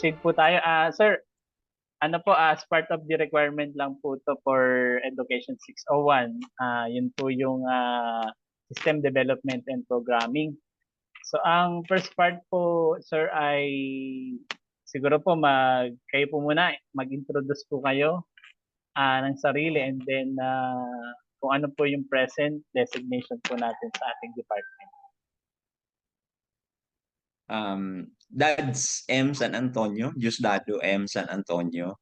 proceed po tayo. Sir, ano po, as part of the requirement lang po to for Education 601, yun po yung System Development and Programming. So, ang first part po, sir, ay siguro po kayo po muna, mag-introduce po kayo ng sarili, and then kung ano po yung present designation po natin sa ating department. Dadz M. San Antonio, Diosdado M. San Antonio,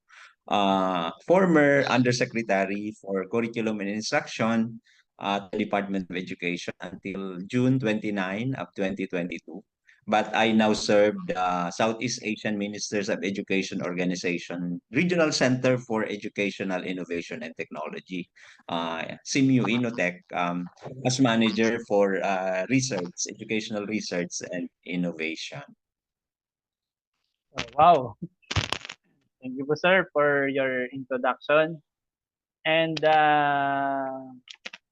former Undersecretary for Curriculum and Instruction at the Department of Education until June 29 of 2022. But I now serve the Southeast Asian Ministers of Education Organization Regional Center for Educational Innovation and Technology, SIMU Inotech, as manager for research, educational research and innovation. Oh, wow. Thank you po, sir, for your introduction. And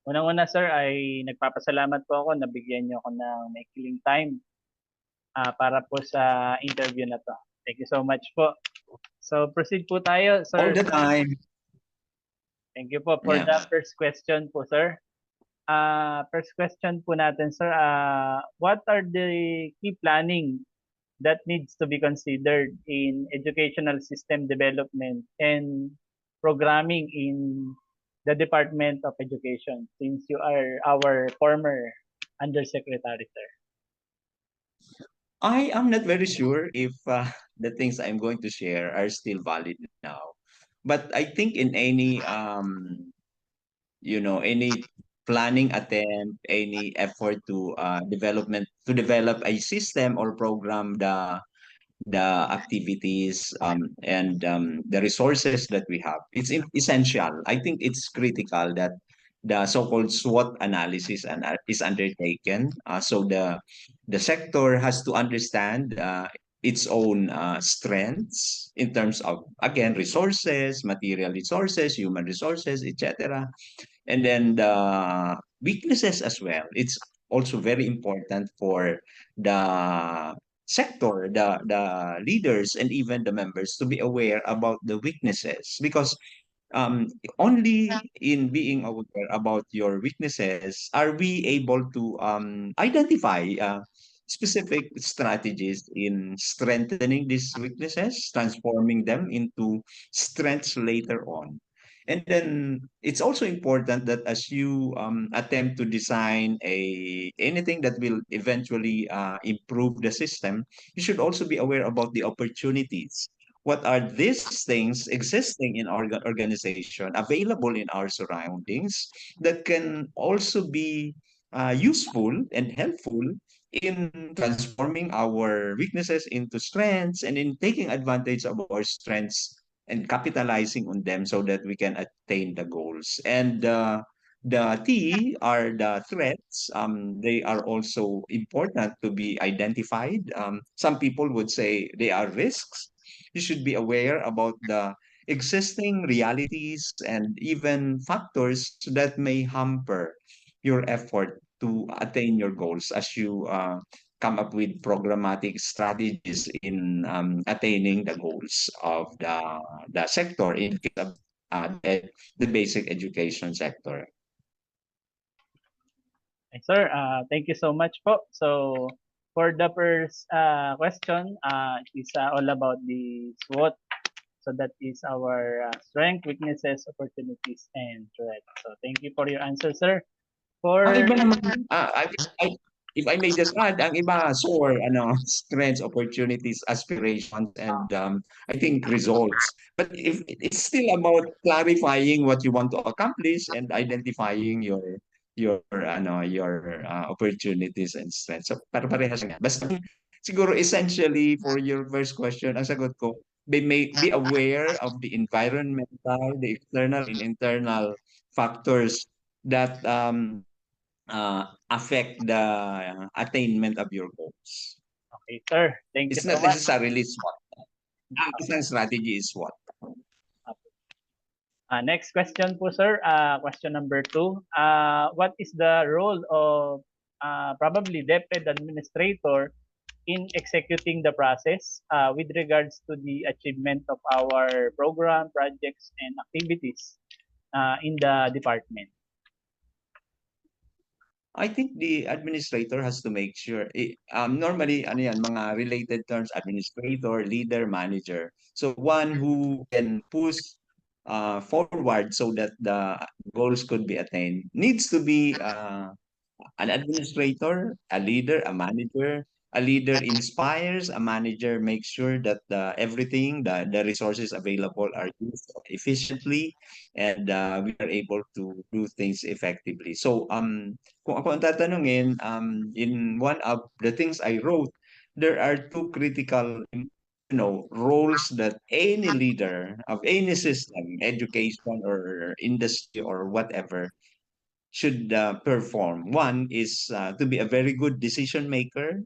unang-una, sir, ay nagpapasalamat po ako na bigyan niyo ako ng maikling time para po sa interview na to. Thank you so much po. So, proceed po tayo, sir. All the time. Thank you po for the first question po, sir. First question po natin, sir. What are the key planning that needs to be considered in educational system development and programming in the Department of Education, since you are our former Undersecretary, sir? I am not very sure if the things I'm going to share are still valid now. But I think in any any planning attempt, any effort to develop a system or program the activities and the resources that we have. It's essential. I think it's critical that the so-called SWOT analysis is undertaken. So the sector has to understand its own strengths in terms of, again, resources, material resources, human resources, etc. And then the weaknesses as well. It's also very important for the sector, the leaders, and even the members to be aware about the weaknesses, because only in being aware about your weaknesses are we able to identify specific strategies in strengthening these weaknesses, transforming them into strengths later on. And then it's also important that as you attempt to design anything that will eventually improve the system, you should also be aware about the opportunities. What are these things existing in our organization, available in our surroundings, that can also be useful and helpful in transforming our weaknesses into strengths, and in taking advantage of our strengths and capitalizing on them so that we can attain the goals. And the T are the threats. They are also important to be identified. Some people would say they are risks. You should be aware about the existing realities and even factors that may hamper your effort to attain your goals as you come up with programmatic strategies in attaining the goals of the sector in case of the basic education sector. Sir, thank you so much po. So, for the first question, is all about the SWOT. So that is our strength, weaknesses, opportunities, and threats. So thank you for your answer, sir. For Ang iba naman, if I may just add, ang iba, SOAR, strengths, opportunities, aspirations, and I think results. But if it's still about clarifying what you want to accomplish and identifying your opportunities and strengths. So parehas nga. Basta siguro essentially for your first question, ang sagot ko, they may be aware of the environmental, the external and internal factors that affect the attainment of your goals. Okay, sir. Thank you It's so not much. necessarily SWOT. Ang strategy is SWOT. Next question po, sir. Question number 2. What is the role of probably DepEd administrator in executing the process with regards to the achievement of our program, projects, and activities in the department? I think the administrator has to make sure, normally, ano yan, mga related terms, administrator, leader, manager. So one who can push forward so that the goals could be attained needs to be an administrator, a leader, a manager. A leader inspires, a manager makes sure that everything, the resources available are used efficiently, and we are able to do things effectively. So, kung ako ang tatanungin, in one of the things I wrote, there are two critical, roles that any leader of any system, education or industry or whatever, should perform. One is to be a very good decision maker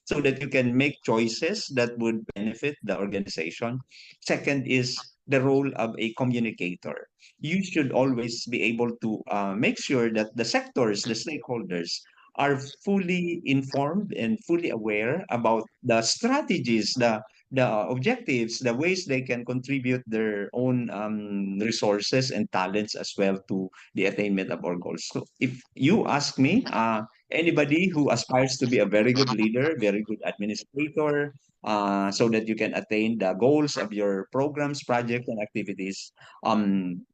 so that you can make choices that would benefit the organization. Second is the role of a communicator. You should always be able to make sure that the sectors, the stakeholders, are fully informed and fully aware about the strategies, the objectives, the ways they can contribute their own resources and talents as well to the attainment of our goals. So if you ask me, anybody who aspires to be a very good leader, very good administrator, so that you can attain the goals of your programs, projects, and activities, um,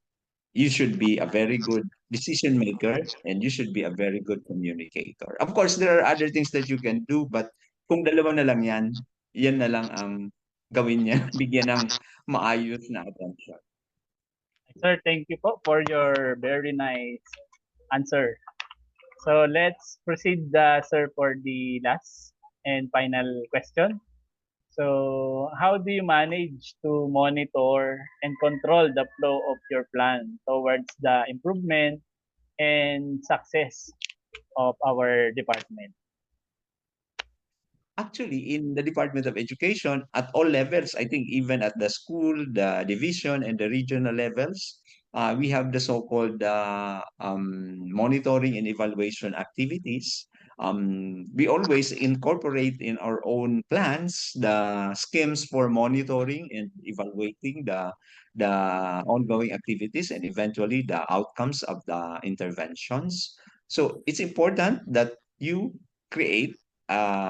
you should be a very good decision maker and you should be a very good communicator. Of course, there are other things that you can do, but kung dalawa na lang yan, yan na lang ang gawin niya, bigyan ng maayos na attention. Sir, thank you po for your very nice answer. So let's proceed, sir, for the last and final question. So how do you manage to monitor and control the flow of your plan towards the improvement and success of our department? Actually, in the Department of Education, at all levels, I think even at the school, the division, and the regional levels, we have the so-called monitoring and evaluation activities. We always incorporate in our own plans the schemes for monitoring and evaluating the ongoing activities and eventually the outcomes of the interventions. So it's important that you create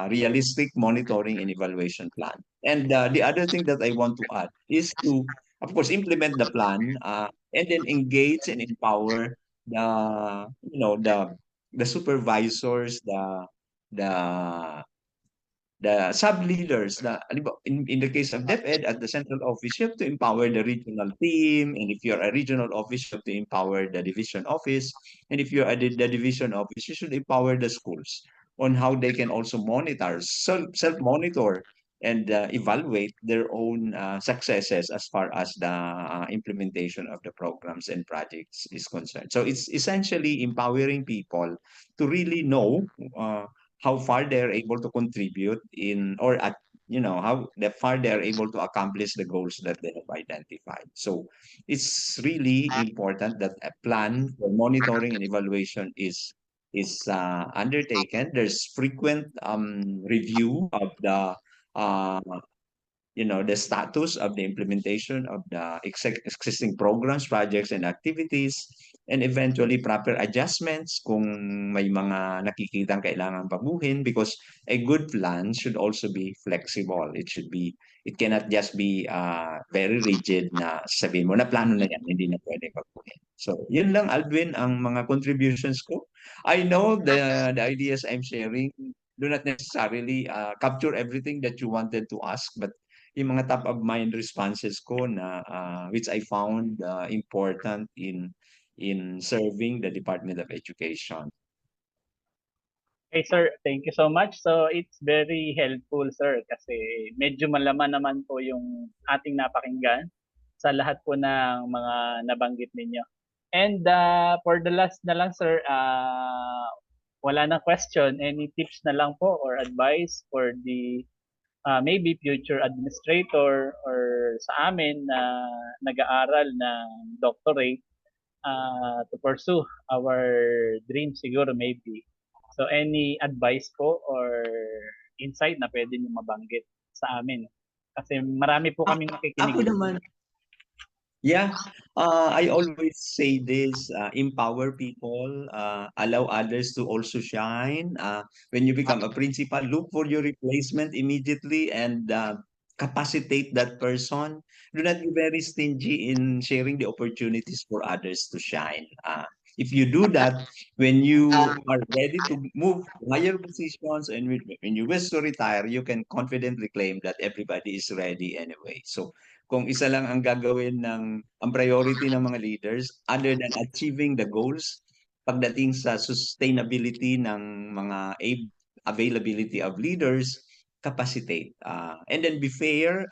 realistic monitoring and evaluation plan. And the other thing that I want to add is to, of course, implement the plan and then engage and empower the supervisors, the sub-leaders, halimbawa, in the case of DepEd, at the central office, you have to empower the regional team. And if you're a regional office, you have to empower the division office. And if you're at the division office, you should empower the schools on how they can also monitor, self-monitor, and evaluate their own successes as far as the implementation of the programs and projects is concerned. So it's essentially empowering people to really know how far they're able to contribute in or at how far they're able to accomplish the goals that they have identified. So it's really important that a plan for monitoring and evaluation is undertaken. There's frequent review of uh, the status of the implementation of the existing programs, projects, and activities, and eventually proper adjustments kung may mga nakikitang kailangan baguhin, because a good plan should also be flexible. It cannot just be very rigid na sabihin mo na plano na yan, hindi na pwede baguhin. So, yun lang, Alvin, ang mga contributions ko. I know the ideas I'm sharing do not necessarily capture everything that you wanted to ask, but yung mga top of mind responses ko na which I found important in serving the Department of Education. Okay, sir, thank you so much. So it's very helpful, sir, kasi medyo malaman naman po yung ating napakinggan sa lahat po ng mga nabanggit ninyo. And for the last na lang, sir, wala na question. Any tips na lang po or advice for the maybe future administrator or sa amin na nag-aaral ng doctorate to pursue our dream siguro maybe. So any advice po or insight na pwede niyo mabanggit sa amin? Kasi marami po kaming Ako nakikinig. naman, yeah, I always say this, empower people, allow others to also shine. When you become a principal, look for your replacement immediately and capacitate that person. Do not be very stingy in sharing the opportunities for others to shine. If you do that, when you are ready to move to higher positions and when you wish to retire, you can confidently claim that everybody is ready anyway. So kung isa lang ang gagawin ang priority ng mga leaders other than achieving the goals pagdating sa sustainability ng mga availability of leaders, capacitate. And then be fair.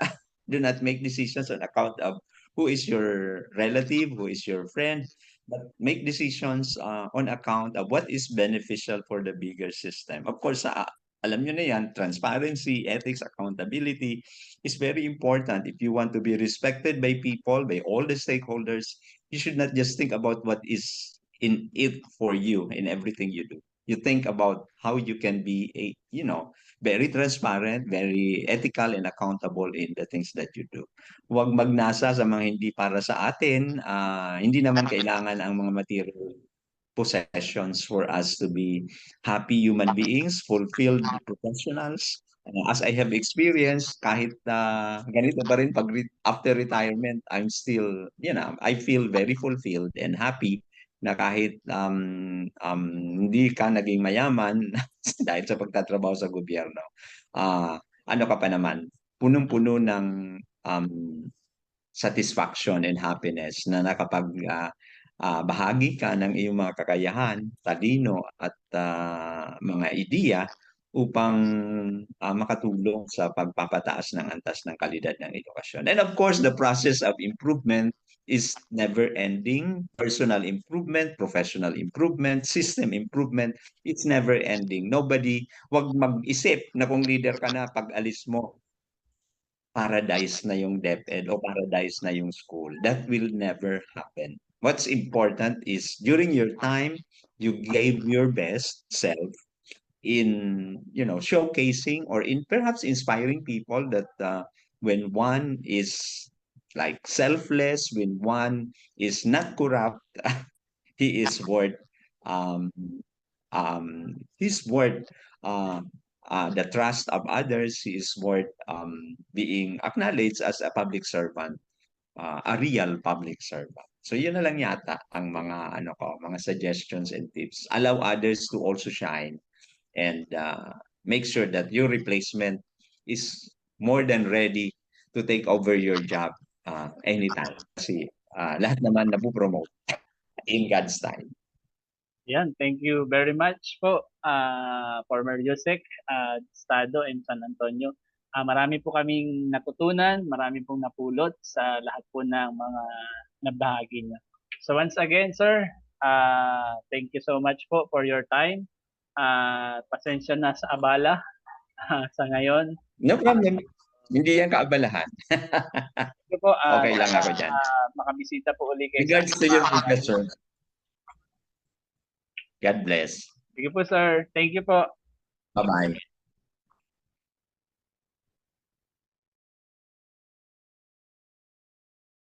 Do not make decisions on account of who is your relative, who is your friend, but make decisions on account of what is beneficial for the bigger system. Of course, alam nyo na yan, transparency, ethics, accountability is very important. If you want to be respected by people, by all the stakeholders, you should not just think about what is in it for you in everything you do. You think about how you can be very transparent, very ethical and accountable in the things that you do. Huwag magnasa sa mga hindi para sa atin. Hindi naman kailangan ang mga material possessions for us to be happy human beings, fulfilled professionals. As I have experienced, kahit ganito pa rin after retirement, I'm still, I feel very fulfilled and happy na kahit hindi ka naging mayaman dahil sa pagtatrabaho sa gobyerno, ano ka pa naman, punong-puno ng um, satisfaction and happiness na bahagi ka ng iyong mga kakayahan, talino at mga ideya upang makatulong sa pagpapataas ng antas ng kalidad ng edukasyon. And of course, the process of improvement is never ending. Personal improvement, professional improvement, system improvement, it's never ending. Wag mag-isip na kung leader ka na pag alis mo, paradise na yung DepEd o paradise na yung school. That will never happen. What's important is during your time, you gave your best self in, showcasing or in perhaps inspiring people that when one is like selfless, when one is not corrupt, he is worth um, he's worth uh, the trust of others. He is worth being acknowledged as a public servant, a real public servant. So yun na lang yata ang mga suggestions and tips. Allow others to also shine and make sure that your replacement is more than ready to take over your job anytime. Kasi lahat naman napupromote in God's time. Yan, thank you very much po, former Yusek, Diosdado and San Antonio. Marami po kaming natutunan, marami pong napulot sa lahat po ng mga nabahagi niyo. So once again, sir, thank you so much po for your time. Pasensya na sa abala sa ngayon. No problem. Hindi yan kaabalahan. Ito po, Okay lang ako dyan. makabisita po ulit kayo. Regards to your professor. God bless. Sige po, sir. Thank you po. Bye-bye.